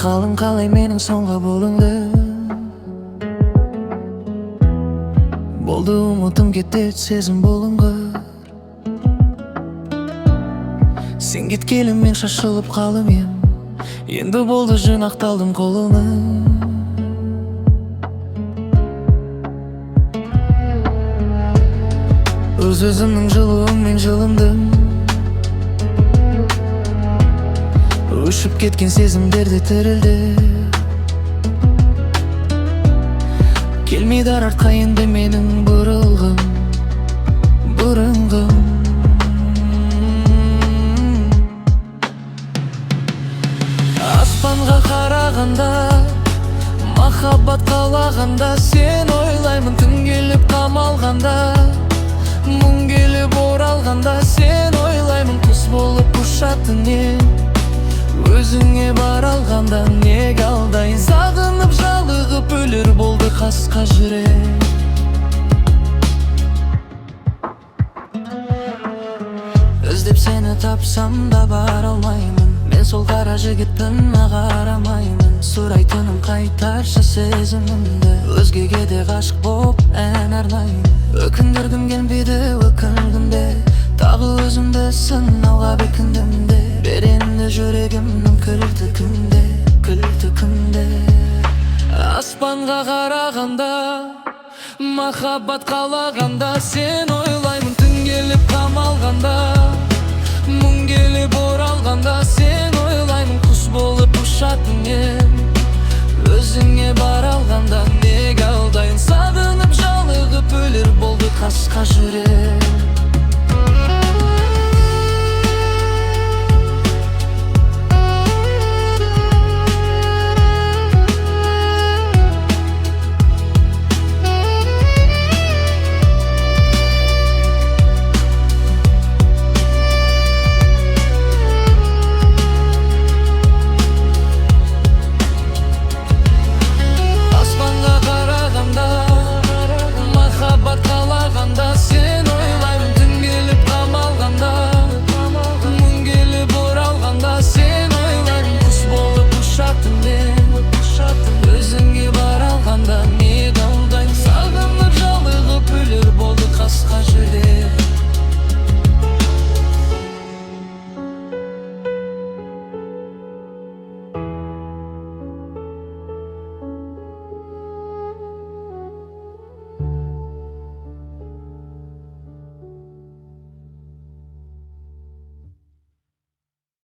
Қалың қалай менің соңғы болыңды. Болды ұмытым кетті сезім болыңғыр. Сен кеткелі мен шашылып қалым ем. Енді болды жинақталдым қолыңы. Өз-өзімнің жылуыңмен жылындым. Өшіп кеткен сезімдерде тірілді. Келмейді артқа енді менің бұрылғым, бұрынғым. Аспанға қарағанда, махаббат қалағанда, сен ойлаймын түн келіп қамалғанда, мұң келіп оралғанда, сен ойлаймын құс болып ұшатын ем. Өзіңе бар алғанда неге алдайын, сағынып жалығып өлер болды қасқа жүрек. Іздеп сені тапсам да бара алмаймын, мен сол қара жігітпін, қарамаймын. Сұрайтыным қайтаршы сезімімді, өзгеге де ғашық боп ән арнаймын. Өкіндіргім келмейді өкінгенде, тағы өзімді сынауға бекіндім де. Беренді жүрегімнің кілті кімде, кілті кімде? Аспанға қарағанда, махаббат қалағанда, сен ойлаймын түн келіп қамалғанда, мұң келіп оралғанда, сен ойлаймын құс болып ұшатын ем. Өзіңе бар алғанда неге